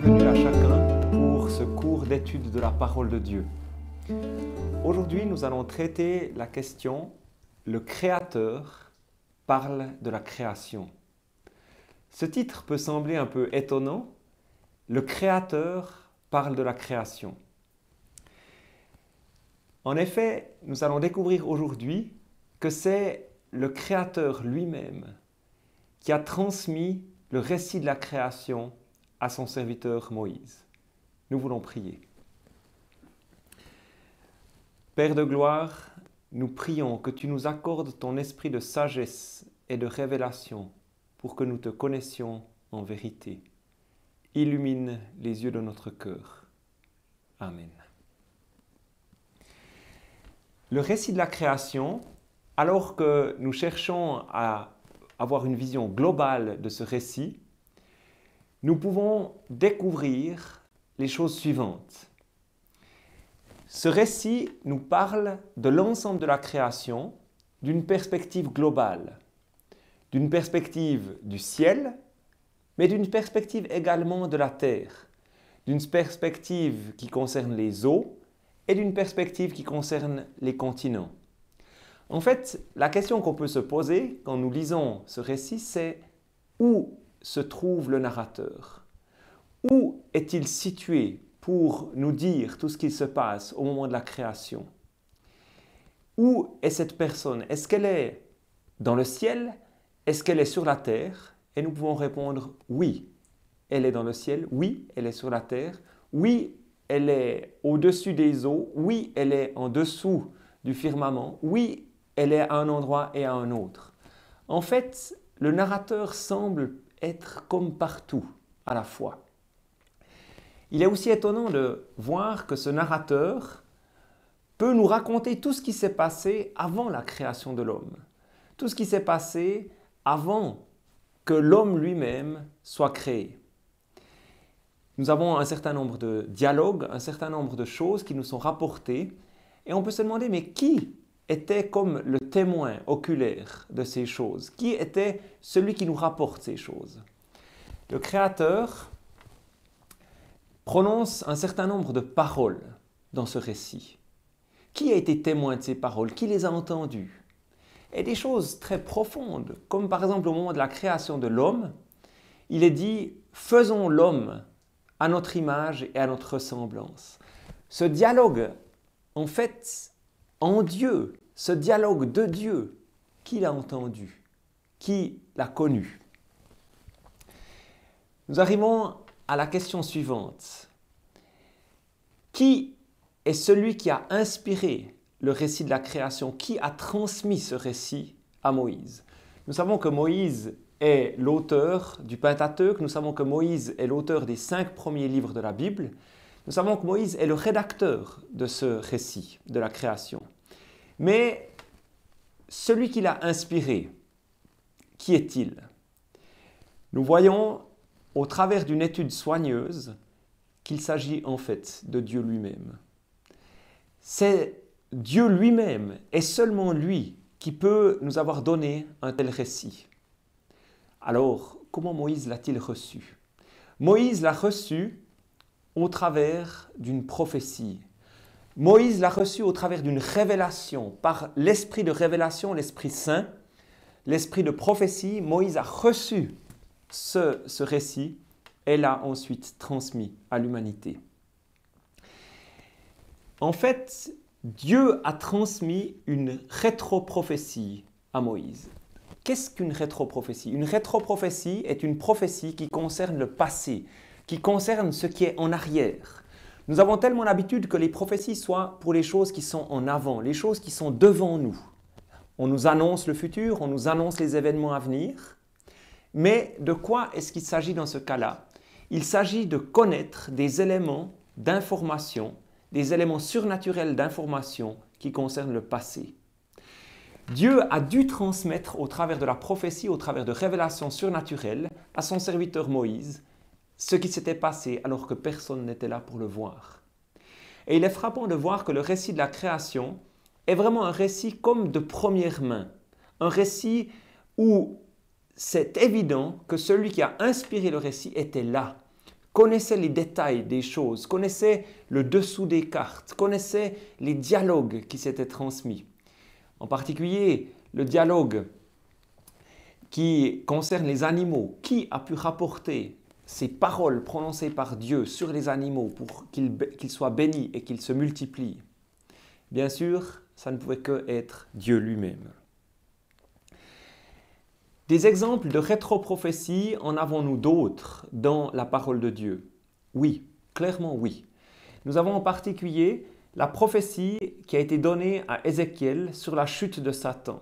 bienvenue à chacun pour ce cours d'étude de la parole de Dieu. Aujourd'hui, nous allons traiter la question « Le Créateur parle de la création ». Ce titre peut sembler un peu étonnant. Le Créateur parle de la création. En effet, nous allons découvrir aujourd'hui que c'est le Créateur lui-même qui a transmis le récit de la création à son serviteur Moïse. Nous voulons prier. Père de gloire, nous prions que tu nous accordes ton esprit de sagesse et de révélation pour que nous te connaissions en vérité. Illumine les yeux de notre cœur. Amen. Le récit de la création, alors que nous cherchons à avoir une vision globale de ce récit, nous pouvons découvrir les choses suivantes. Ce récit nous parle de l'ensemble de la création d'une perspective globale, d'une perspective du ciel, mais d'une perspective également de la terre, d'une perspective qui concerne les eaux et d'une perspective qui concerne les continents. En fait, la question qu'on peut se poser quand nous lisons ce récit, c'est où se trouve le narrateur? Où est-il situé pour nous dire tout ce qui se passe au moment de la création? Où est cette personne? Est-ce qu'elle est dans le ciel? Est-ce qu'elle est sur la terre? Et nous pouvons répondre oui, elle est dans le ciel, oui, elle est sur la terre, oui, elle est au-dessus des eaux, oui, elle est en dessous du firmament, oui, elle est à un endroit et à un autre. En fait, le narrateur semble être comme partout à la fois. Il est aussi étonnant de voir que ce narrateur peut nous raconter tout ce qui s'est passé avant la création de l'homme, tout ce qui s'est passé avant que l'homme lui-même soit créé. Nous avons un certain nombre de dialogues, un certain nombre de choses qui nous sont rapportées et on peut se demander mais qui était comme le témoin oculaire de ces choses? Qui était celui qui nous rapporte ces choses? Le Créateur prononce un certain nombre de paroles dans ce récit. Qui a été témoin de ces paroles? Qui les a entendues? Et des choses très profondes, comme par exemple au moment de la création de l'homme, il est dit « Faisons l'homme à notre image et à notre ressemblance ». Ce dialogue, en fait, en Dieu, ce dialogue de Dieu, qui l'a entendu? Qui l'a connu? Nous arrivons à la question suivante. Qui est celui qui a inspiré le récit de la création? Qui a transmis ce récit à Moïse? Nous savons que Moïse est l'auteur du Pentateuque, nous savons que Moïse est l'auteur des 5 premiers livres de la Bible, nous savons que Moïse est le rédacteur de ce récit de la création. Mais celui qui l'a inspiré, qui est-il? Nous voyons au travers d'une étude soigneuse qu'il s'agit en fait de Dieu lui-même. C'est Dieu lui-même et seulement lui qui peut nous avoir donné un tel récit. Alors, comment Moïse l'a-t-il reçu? Moïse l'a reçu au travers d'une prophétie. Moïse l'a reçu au travers d'une révélation, par l'esprit de révélation, l'Esprit Saint, l'esprit de prophétie. Moïse a reçu ce récit et l'a ensuite transmis à l'humanité. En fait, Dieu a transmis une rétroprophétie à Moïse. Qu'est-ce qu'une rétroprophétie? Une rétroprophétie est une prophétie qui concerne le passé, qui concerne ce qui est en arrière. Nous avons tellement l'habitude que les prophéties soient pour les choses qui sont en avant, les choses qui sont devant nous. On nous annonce le futur, on nous annonce les événements à venir. Mais de quoi est-ce qu'il s'agit dans ce cas-là? Il s'agit de connaître des éléments d'information, des éléments surnaturels d'information qui concernent le passé. Dieu a dû transmettre au travers de la prophétie, au travers de révélations surnaturelles, à son serviteur Moïse, ce qui s'était passé alors que personne n'était là pour le voir. Et il est frappant de voir que le récit de la création est vraiment un récit comme de première main, un récit où c'est évident que celui qui a inspiré le récit était là, connaissait les détails des choses, connaissait le dessous des cartes, connaissait les dialogues qui s'étaient transmis. En particulier, le dialogue qui concerne les animaux. Qui a pu rapporter ces paroles prononcées par Dieu sur les animaux pour qu'ils soient bénis et qu'ils se multiplient? Bien sûr, ça ne pouvait que être Dieu lui-même. Des exemples de rétroprophétie, en avons-nous d'autres dans la parole de Dieu? Oui, clairement oui. Nous avons en particulier la prophétie qui a été donnée à Ézéchiel sur la chute de Satan.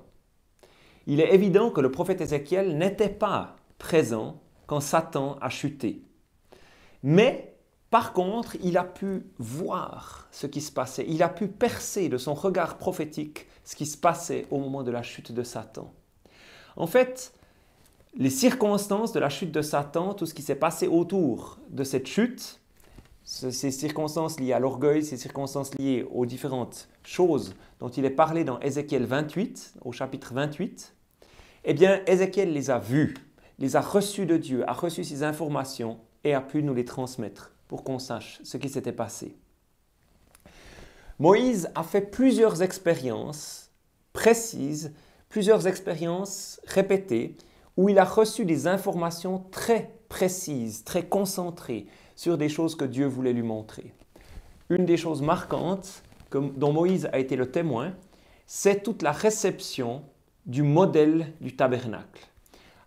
Il est évident que le prophète Ézéchiel n'était pas présent quand Satan a chuté. Mais, par contre, il a pu voir ce qui se passait. Il a pu percer de son regard prophétique ce qui se passait au moment de la chute de Satan. En fait, les circonstances de la chute de Satan, tout ce qui s'est passé autour de cette chute, ces circonstances liées à l'orgueil, ces circonstances liées aux différentes choses dont il est parlé dans Ézéchiel 28, au chapitre 28, eh bien, Ézéchiel les a vues, les a reçues de Dieu, a reçu ces informations et a pu nous les transmettre pour qu'on sache ce qui s'était passé. Moïse a fait plusieurs expériences précises, plusieurs expériences répétées, où il a reçu des informations très précises, très concentrées sur des choses que Dieu voulait lui montrer. Une des choses marquantes dont Moïse a été le témoin, c'est toute la réception du modèle du tabernacle.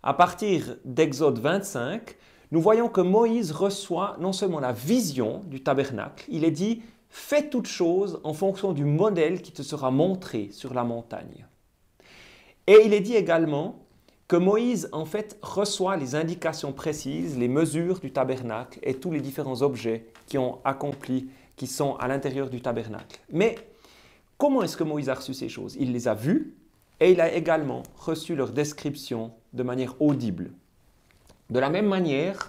À partir d'Exode 25, nous voyons que Moïse reçoit non seulement la vision du tabernacle, il est dit « Fais toutes choses en fonction du modèle qui te sera montré sur la montagne ». Et il est dit également que Moïse, en fait, reçoit les indications précises, les mesures du tabernacle et tous les différents objets qui sont à l'intérieur du tabernacle. Mais comment est-ce que Moïse a reçu ces choses? Il les a vues et il a également reçu leur description de manière audible. De la même manière,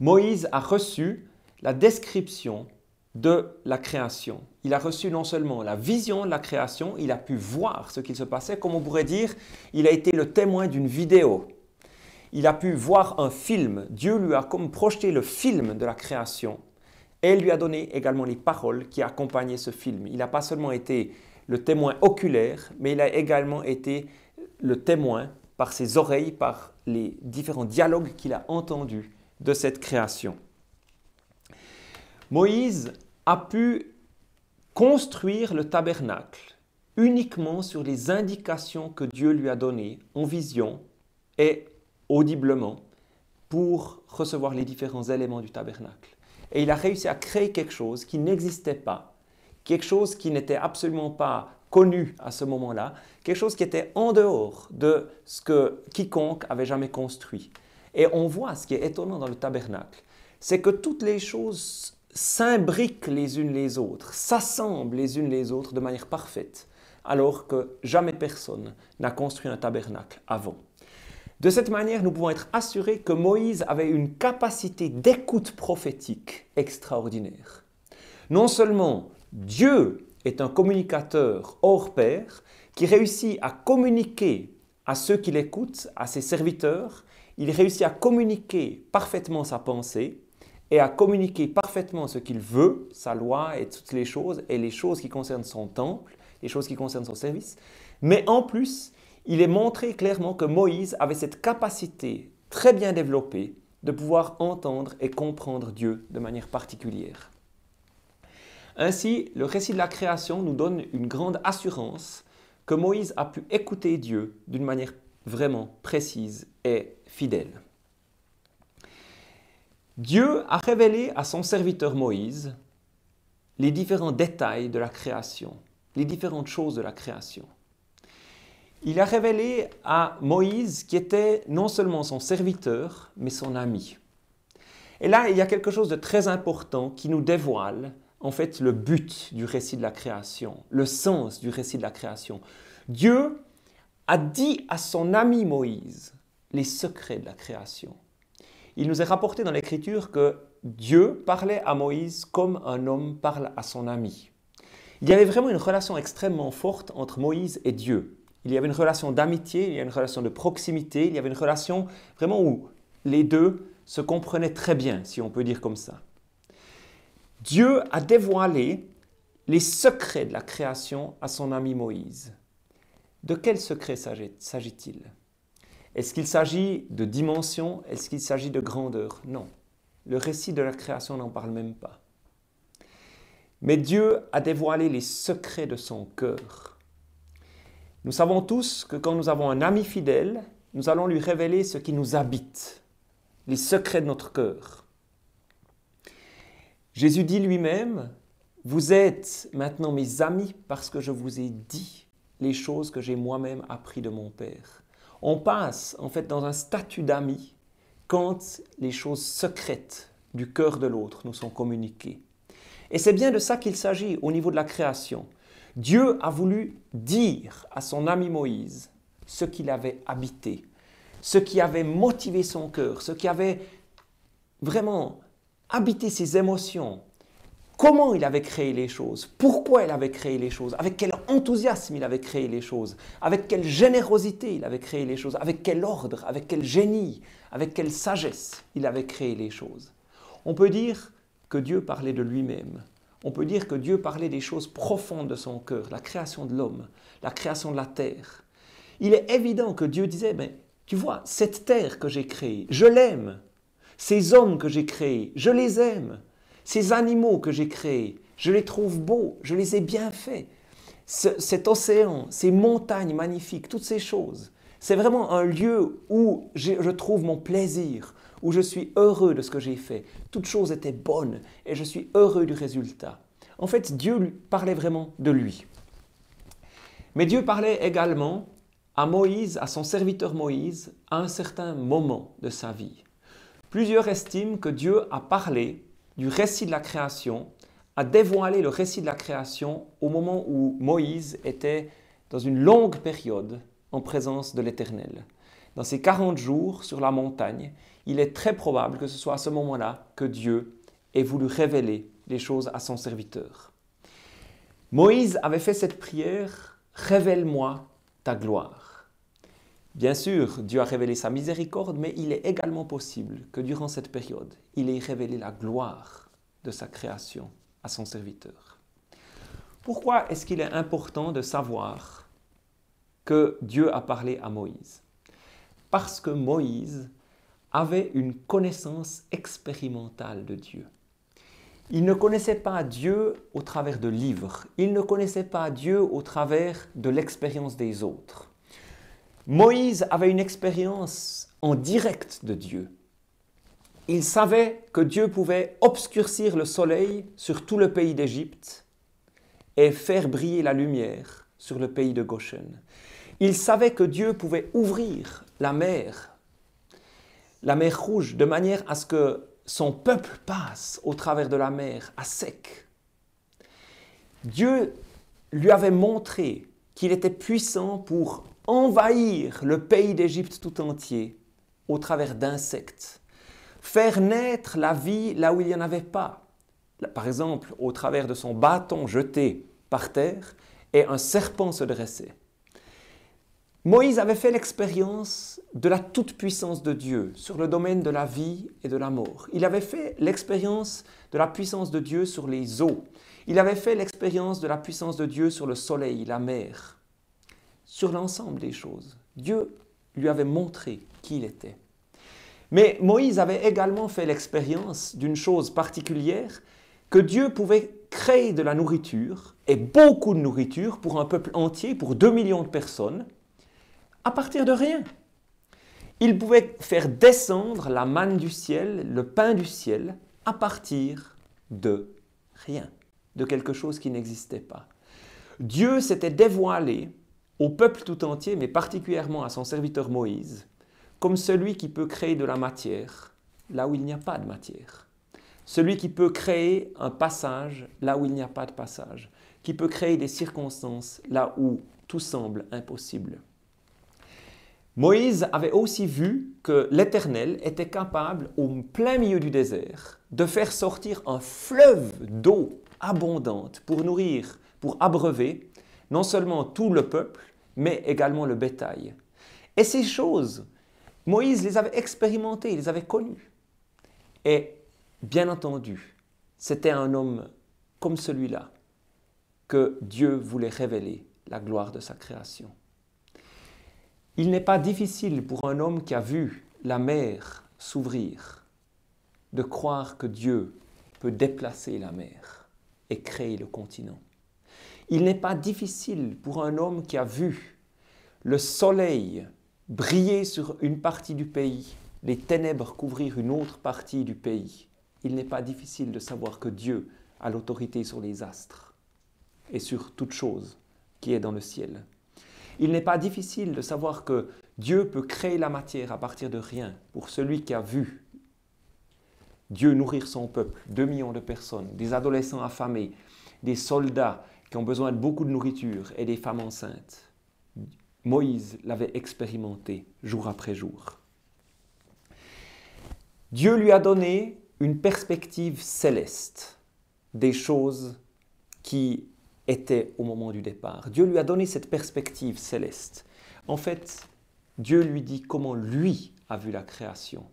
Moïse a reçu la description de la création. Il a reçu non seulement la vision de la création, il a pu voir ce qui se passait, comme on pourrait dire, il a été le témoin d'une vidéo. Il a pu voir un film. Dieu lui a comme projeté le film de la création et lui a donné également les paroles qui accompagnaient ce film. Il n'a pas seulement été le témoin oculaire, mais il a également été le témoin par ses oreilles, par les différents dialogues qu'il a entendus de cette création. Moïse a pu construire le tabernacle uniquement sur les indications que Dieu lui a données en vision et audiblement pour recevoir les différents éléments du tabernacle. Et il a réussi à créer quelque chose qui n'existait pas, quelque chose qui n'était absolument pas connu à ce moment-là, quelque chose qui était en dehors de ce que quiconque avait jamais construit. Et on voit ce qui est étonnant dans le tabernacle, c'est que toutes les choses s'imbriquent les unes les autres, s'assemblent les unes les autres de manière parfaite, alors que jamais personne n'a construit un tabernacle avant. De cette manière, nous pouvons être assurés que Moïse avait une capacité d'écoute prophétique extraordinaire. Non seulement Dieu est un communicateur hors pair qui réussit à communiquer à ceux qui l'écoutent, à ses serviteurs, il réussit à communiquer parfaitement sa pensée et à communiquer parfaitement ce qu'il veut, sa loi et toutes les choses qui concernent son temple, les choses qui concernent son service. Mais en plus, il est montré clairement que Moïse avait cette capacité très bien développée de pouvoir entendre et comprendre Dieu de manière particulière. Ainsi, le récit de la création nous donne une grande assurance que Moïse a pu écouter Dieu d'une manière vraiment précise et fidèle. Dieu a révélé à son serviteur Moïse les différents détails de la création, les différentes choses de la création. Il a révélé à Moïse qui était non seulement son serviteur, mais son ami. Et là, il y a quelque chose de très important qui nous dévoile en fait le but du récit de la création, le sens du récit de la création. Dieu a dit à son ami Moïse les secrets de la création. Il nous est rapporté dans l'Écriture que Dieu parlait à Moïse comme un homme parle à son ami. Il y avait vraiment une relation extrêmement forte entre Moïse et Dieu. Il y avait une relation d'amitié, il y avait une relation de proximité, il y avait une relation vraiment où les deux se comprenaient très bien, si on peut dire comme ça. Dieu a dévoilé les secrets de la création à son ami Moïse. De quels secrets s'agit-il? Est-ce qu'il s'agit de dimension? Est-ce qu'il s'agit de grandeur? Non. Le récit de la création n'en parle même pas. Mais Dieu a dévoilé les secrets de son cœur. Nous savons tous que quand nous avons un ami fidèle, nous allons lui révéler ce qui nous habite, les secrets de notre cœur. Jésus dit lui-même, « Vous êtes maintenant mes amis parce que je vous ai dit les choses que j'ai moi-même appris de mon Père. » On passe en fait dans un statut d'ami quand les choses secrètes du cœur de l'autre nous sont communiquées. Et c'est bien de ça qu'il s'agit au niveau de la création. Dieu a voulu dire à son ami Moïse ce qu'il avait habité, ce qui avait motivé son cœur, ce qui avait vraiment habité ses émotions, comment il avait créé les choses, pourquoi il avait créé les choses, avec quel enthousiasme il avait créé les choses, avec quelle générosité il avait créé les choses, avec quel ordre, avec quel génie, avec quelle sagesse il avait créé les choses. On peut dire que Dieu parlait de lui-même. On peut dire que Dieu parlait des choses profondes de son cœur, la création de l'homme, la création de la terre. Il est évident que Dieu disait, tu vois, cette terre que j'ai créée, je l'aime. Ces hommes que j'ai créés, je les aime. Ces animaux que j'ai créés, je les trouve beaux, je les ai bien faits. Cet océan, ces montagnes magnifiques, toutes ces choses, c'est vraiment un lieu où je trouve mon plaisir, où je suis heureux de ce que j'ai fait. Toutes choses étaient bonnes et je suis heureux du résultat. En fait, Dieu lui parlait vraiment de lui. Mais Dieu parlait également à Moïse, à son serviteur Moïse, à un certain moment de sa vie. Plusieurs estiment que Dieu a parlé du récit de la création, a dévoilé le récit de la création au moment où Moïse était dans une longue période en présence de l'Éternel. Dans ces 40 jours sur la montagne, il est très probable que ce soit à ce moment-là que Dieu ait voulu révéler les choses à son serviteur. Moïse avait fait cette prière « Révèle-moi ta gloire ». Bien sûr, Dieu a révélé sa miséricorde, mais il est également possible que durant cette période, il ait révélé la gloire de sa création à son serviteur. Pourquoi est-ce qu'il est important de savoir que Dieu a parlé à Moïse? Parce que Moïse avait une connaissance expérimentale de Dieu. Il ne connaissait pas Dieu au travers de livres. Il ne connaissait pas Dieu au travers de l'expérience des autres. Moïse avait une expérience en direct de Dieu. Il savait que Dieu pouvait obscurcir le soleil sur tout le pays d'Égypte et faire briller la lumière sur le pays de Goshen. Il savait que Dieu pouvait ouvrir la mer Rouge, de manière à ce que son peuple passe au travers de la mer à sec. Dieu lui avait montré qu'il était puissant pour envahir le pays d'Égypte tout entier au travers d'insectes, faire naître la vie là où il n'y en avait pas. Par exemple, au travers de son bâton jeté par terre et un serpent se dressait. Moïse avait fait l'expérience de la toute-puissance de Dieu sur le domaine de la vie et de la mort. Il avait fait l'expérience de la puissance de Dieu sur les eaux. Il avait fait l'expérience de la puissance de Dieu sur le soleil, la mer, sur l'ensemble des choses. Dieu lui avait montré qui il était. Mais Moïse avait également fait l'expérience d'une chose particulière, que Dieu pouvait créer de la nourriture, et beaucoup de nourriture pour un peuple entier, pour 2 millions de personnes, à partir de rien. Il pouvait faire descendre la manne du ciel, le pain du ciel, à partir de rien, de quelque chose qui n'existait pas. Dieu s'était dévoilé au peuple tout entier, mais particulièrement à son serviteur Moïse, comme celui qui peut créer de la matière là où il n'y a pas de matière. Celui qui peut créer un passage là où il n'y a pas de passage, qui peut créer des circonstances là où tout semble impossible. Moïse avait aussi vu que l'Éternel était capable, au plein milieu du désert, de faire sortir un fleuve d'eau abondante pour nourrir, pour abreuver, non seulement tout le peuple, mais également le bétail. Et ces choses, Moïse les avait expérimentées, il les avait connues. Et bien entendu, c'était un homme comme celui-là que Dieu voulait révéler la gloire de sa création. Il n'est pas difficile pour un homme qui a vu la mer s'ouvrir de croire que Dieu peut déplacer la mer et créer le continent. Il n'est pas difficile pour un homme qui a vu le soleil briller sur une partie du pays, les ténèbres couvrir une autre partie du pays. Il n'est pas difficile de savoir que Dieu a l'autorité sur les astres et sur toute chose qui est dans le ciel. Il n'est pas difficile de savoir que Dieu peut créer la matière à partir de rien pour celui qui a vu Dieu nourrir son peuple, 2 millions de personnes, des adolescents affamés, des soldats qui ont besoin de beaucoup de nourriture et des femmes enceintes. Moïse l'avait expérimenté jour après jour. Dieu lui a donné une perspective céleste des choses qui étaient au moment du départ. Dieu lui a donné cette perspective céleste. En fait, Dieu lui dit comment lui a vu la création.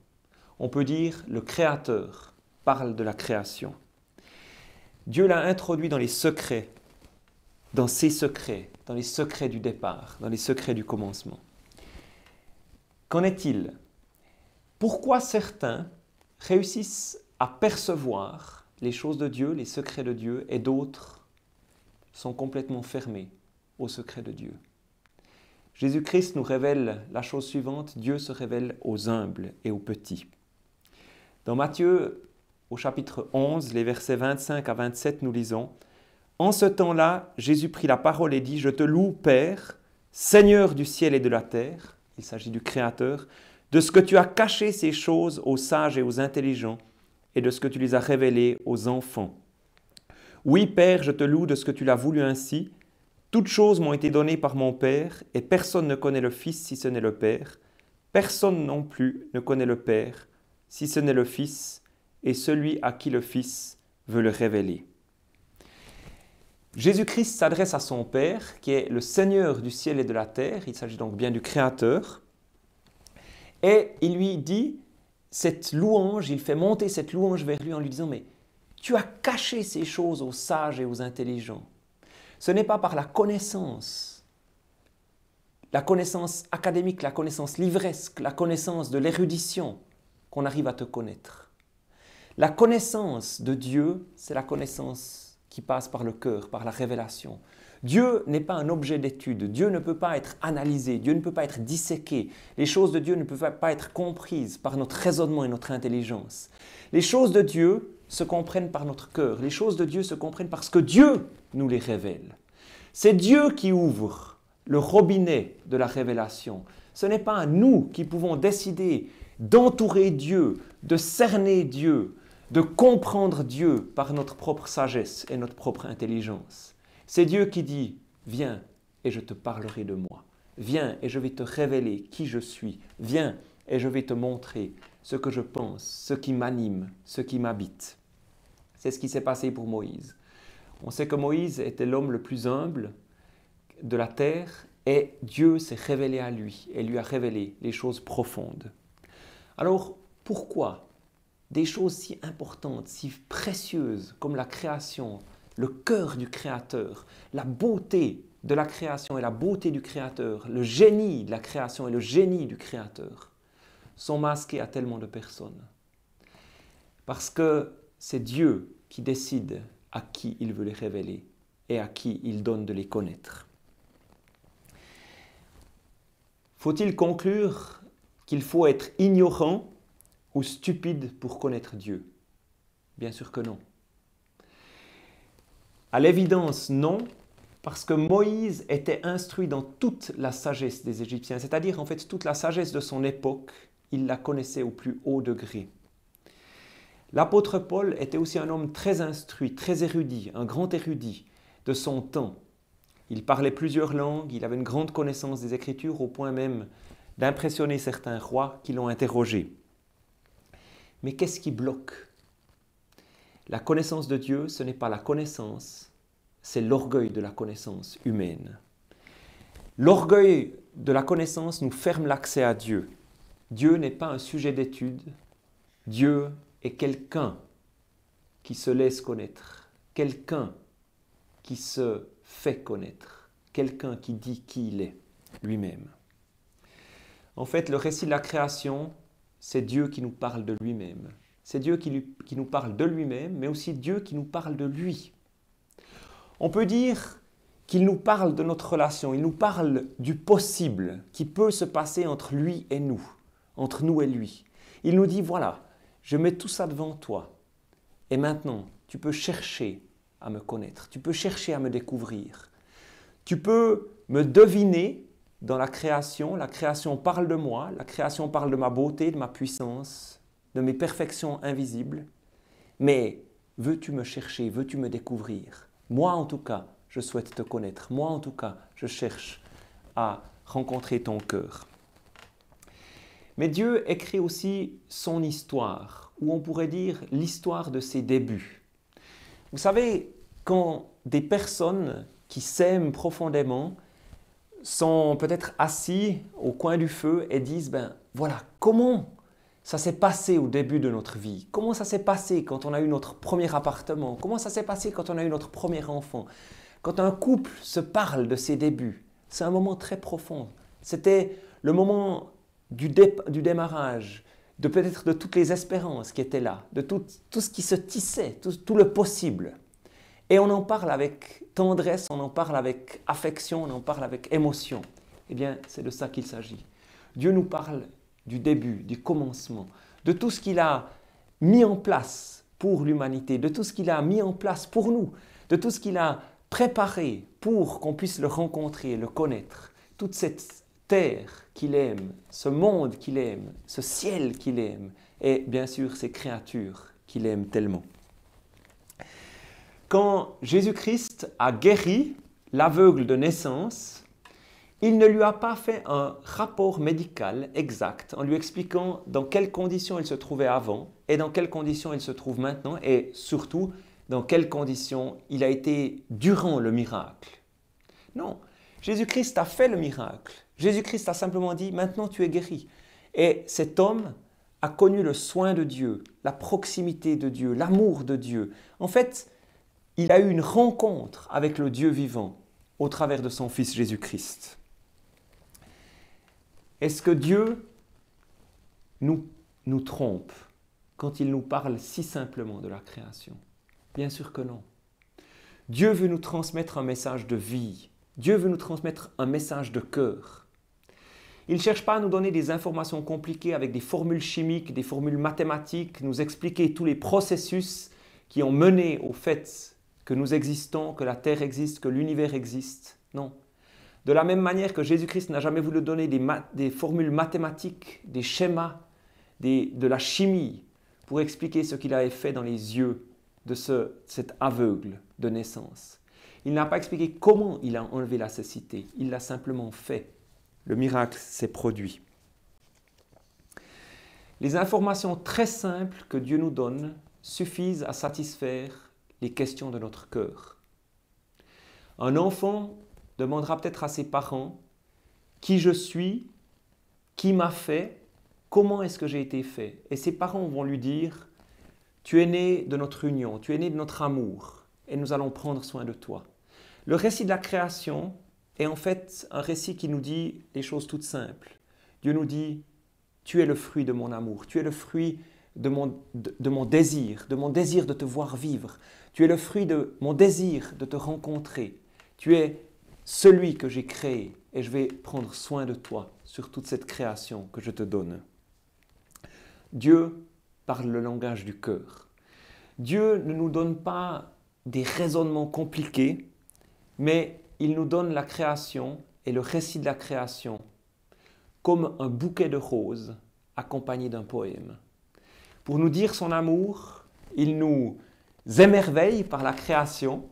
On peut dire le Créateur parle de la création. Dieu l'a introduit dans les secrets, dans ses secrets, dans les secrets du départ, dans les secrets du commencement. Qu'en est-il? Pourquoi certains réussissent à percevoir les choses de Dieu, les secrets de Dieu, et d'autres sont complètement fermés aux secrets de Dieu? Jésus-Christ nous révèle la chose suivante: Dieu se révèle aux humbles et aux petits. Dans Matthieu, au chapitre 11, les versets 25 à 27, nous lisons: « En ce temps-là, Jésus prit la parole et dit: « Je te loue, Père, Seigneur du ciel et de la terre, il s'agit du Créateur, de ce que tu as caché ces choses aux sages et aux intelligents, et de ce que tu les as révélées aux enfants. Oui, Père, je te loue de ce que tu l'as voulu ainsi. Toutes choses m'ont été données par mon Père, et personne ne connaît le Fils si ce n'est le Père. Personne non plus ne connaît le Père, si ce n'est le Fils, et celui à qui le Fils veut le révéler. » Jésus-Christ s'adresse à son Père, qui est le Seigneur du ciel et de la terre, il s'agit donc bien du Créateur, et il lui dit cette louange, il fait monter cette louange vers lui en lui disant « Mais tu as caché ces choses aux sages et aux intelligents. Ce n'est pas par la connaissance académique, la connaissance livresque, la connaissance de l'érudition qu'on arrive à te connaître. La connaissance de Dieu, c'est la connaissance qui passe par le cœur, par la révélation. Dieu n'est pas un objet d'étude, Dieu ne peut pas être analysé, Dieu ne peut pas être disséqué. Les choses de Dieu ne peuvent pas être comprises par notre raisonnement et notre intelligence. Les choses de Dieu se comprennent par notre cœur, les choses de Dieu se comprennent parce que Dieu nous les révèle. C'est Dieu qui ouvre le robinet de la révélation. Ce n'est pas nous qui pouvons décider d'entourer Dieu, de cerner Dieu, de comprendre Dieu par notre propre sagesse et notre propre intelligence. C'est Dieu qui dit « Viens et je te parlerai de moi. Viens et je vais te révéler qui je suis. Viens et je vais te montrer ce que je pense, ce qui m'anime, ce qui m'habite. » C'est ce qui s'est passé pour Moïse. On sait que Moïse était l'homme le plus humble de la terre et Dieu s'est révélé à lui et lui a révélé les choses profondes. Alors, pourquoi des choses si importantes, si précieuses comme la création, le cœur du Créateur, la beauté de la création et la beauté du Créateur, le génie de la création et le génie du Créateur, sont masqués à tellement de personnes? Parce que c'est Dieu qui décide à qui il veut les révéler et à qui il donne de les connaître. Faut-il conclure qu'il faut être ignorant ou stupide pour connaître Dieu? Bien sûr que non. À l'évidence, non, parce que Moïse était instruit dans toute la sagesse des Égyptiens, c'est-à-dire en fait toute la sagesse de son époque, il la connaissait au plus haut degré. L'apôtre Paul était aussi un homme très instruit, très érudit, un grand érudit de son temps. Il parlait plusieurs langues, il avait une grande connaissance des Écritures au point même d'impressionner certains rois qui l'ont interrogé. Mais qu'est-ce qui bloque? La connaissance de Dieu, ce n'est pas la connaissance, c'est l'orgueil de la connaissance humaine. L'orgueil de la connaissance nous ferme l'accès à Dieu. Dieu n'est pas un sujet d'étude, Dieu est quelqu'un qui se laisse connaître, quelqu'un qui se fait connaître, quelqu'un qui dit qui il est lui-même. En fait, le récit de la création, c'est Dieu qui nous parle de lui-même. C'est Dieu qui nous parle de lui-même, mais aussi Dieu qui nous parle de lui. On peut dire qu'il nous parle de notre relation, il nous parle du possible qui peut se passer entre lui et nous, entre nous et lui. Il nous dit, voilà, je mets tout ça devant toi. Et maintenant, tu peux chercher à me connaître, tu peux chercher à me découvrir. Tu peux me deviner dans la création parle de moi, la création parle de ma beauté, de ma puissance, de mes perfections invisibles. Mais veux-tu me chercher, veux-tu me découvrir? Moi en tout cas, je souhaite te connaître. Moi en tout cas, je cherche à rencontrer ton cœur. Mais Dieu écrit aussi son histoire, ou on pourrait dire l'histoire de ses débuts. Vous savez, quand des personnes qui s'aiment profondément sont peut-être assis au coin du feu et disent, ben voilà, comment ça s'est passé au début de notre vie? Comment ça s'est passé quand on a eu notre premier appartement? Comment ça s'est passé quand on a eu notre premier enfant? Quand un couple se parle de ses débuts, c'est un moment très profond. C'était le moment du démarrage, de peut-être de toutes les espérances qui étaient là, de tout ce qui se tissait, tout le possible. Et on en parle avec tendresse, on en parle avec affection, on en parle avec émotion. Eh bien, c'est de ça qu'il s'agit. Dieu nous parle du début, du commencement, de tout ce qu'il a mis en place pour l'humanité, de tout ce qu'il a mis en place pour nous, de tout ce qu'il a préparé pour qu'on puisse le rencontrer, le connaître. Toute cette terre qu'il aime, ce monde qu'il aime, ce ciel qu'il aime, et bien sûr ces créatures qu'il aime tellement. Quand Jésus-Christ a guéri l'aveugle de naissance, il ne lui a pas fait un rapport médical exact en lui expliquant dans quelles conditions il se trouvait avant et dans quelles conditions il se trouve maintenant et surtout dans quelles conditions il a été durant le miracle. Non, Jésus-Christ a fait le miracle. Jésus-Christ a simplement dit « maintenant tu es guéri ». Et cet homme a connu le soin de Dieu, la proximité de Dieu, l'amour de Dieu. En fait, il a eu une rencontre avec le Dieu vivant au travers de son Fils Jésus-Christ. Est-ce que Dieu nous trompe quand il nous parle si simplement de la création? Bien sûr que non. Dieu veut nous transmettre un message de vie. Dieu veut nous transmettre un message de cœur. Il ne cherche pas à nous donner des informations compliquées avec des formules chimiques, des formules mathématiques, nous expliquer tous les processus qui ont mené au fait que nous existons, que la Terre existe, que l'univers existe. Non. De la même manière que Jésus-Christ n'a jamais voulu donner des formules mathématiques, des schémas, de la chimie pour expliquer ce qu'il avait fait dans les yeux de cet aveugle de naissance. Il n'a pas expliqué comment il a enlevé la cécité, il l'a simplement fait. Le miracle s'est produit. Les informations très simples que Dieu nous donne suffisent à satisfaire les questions de notre cœur. Un enfant demandera peut-être à ses parents qui je suis, qui m'a fait, comment est-ce que j'ai été fait. Et ses parents vont lui dire, tu es né de notre union, tu es né de notre amour et nous allons prendre soin de toi. Le récit de la création est en fait un récit qui nous dit des choses toutes simples. Dieu nous dit, tu es le fruit de mon amour, tu es le fruit de mon désir de te voir vivre. Tu es le fruit de mon désir de te rencontrer. Tu es celui que j'ai créé et je vais prendre soin de toi sur toute cette création que je te donne. Dieu parle le langage du cœur. Dieu ne nous donne pas des raisonnements compliqués, mais il nous donne la création et le récit de la création comme un bouquet de roses accompagné d'un poème. Pour nous dire son amour, il nous émerveille par la création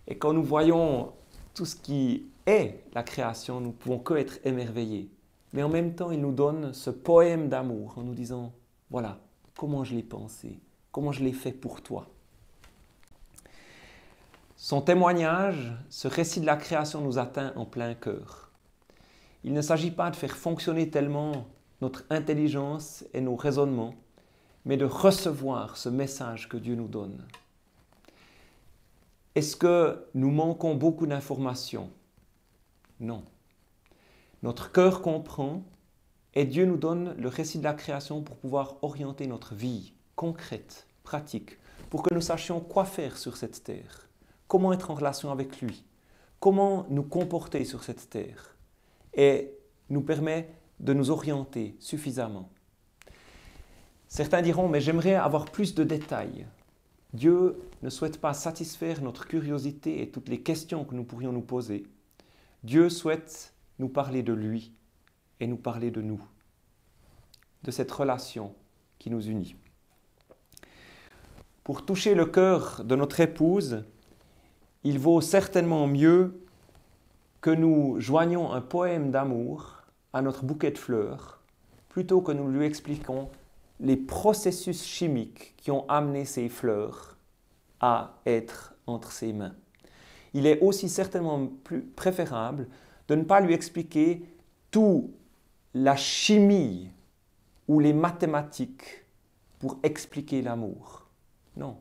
et quand nous voyons tout ce qui est la création, nous ne pouvons que être émerveillés. Mais en même temps, il nous donne ce poème d'amour en nous disant, voilà, comment je l'ai pensé, comment je l'ai fait pour toi. Son témoignage, ce récit de la création nous atteint en plein cœur. Il ne s'agit pas de faire fonctionner tellement notre intelligence et nos raisonnements, mais de recevoir ce message que Dieu nous donne. Est-ce que nous manquons beaucoup d'informations? Non. Notre cœur comprend et Dieu nous donne le récit de la création pour pouvoir orienter notre vie concrète, pratique, pour que nous sachions quoi faire sur cette terre, comment être en relation avec lui, comment nous comporter sur cette terre, et nous permet de nous orienter suffisamment. Certains diront, mais j'aimerais avoir plus de détails. Dieu ne souhaite pas satisfaire notre curiosité et toutes les questions que nous pourrions nous poser. Dieu souhaite nous parler de lui et nous parler de nous, de cette relation qui nous unit. Pour toucher le cœur de notre épouse, il vaut certainement mieux que nous joignions un poème d'amour à notre bouquet de fleurs, plutôt que nous lui expliquons les processus chimiques qui ont amené ces fleurs à être entre ses mains. Il est aussi certainement plus préférable de ne pas lui expliquer toute la chimie ou les mathématiques pour expliquer l'amour. Non.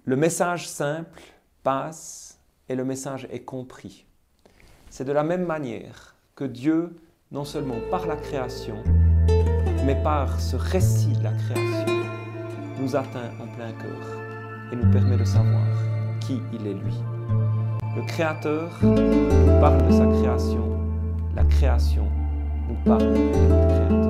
Le message simple passe et le message est compris. C'est de la même manière que Dieu, non seulement par la création, mais par ce récit de la création, nous atteint en plein cœur et nous permet de savoir qui il est lui. Le Créateur nous parle de sa création, la création nous parle de notre Créateur.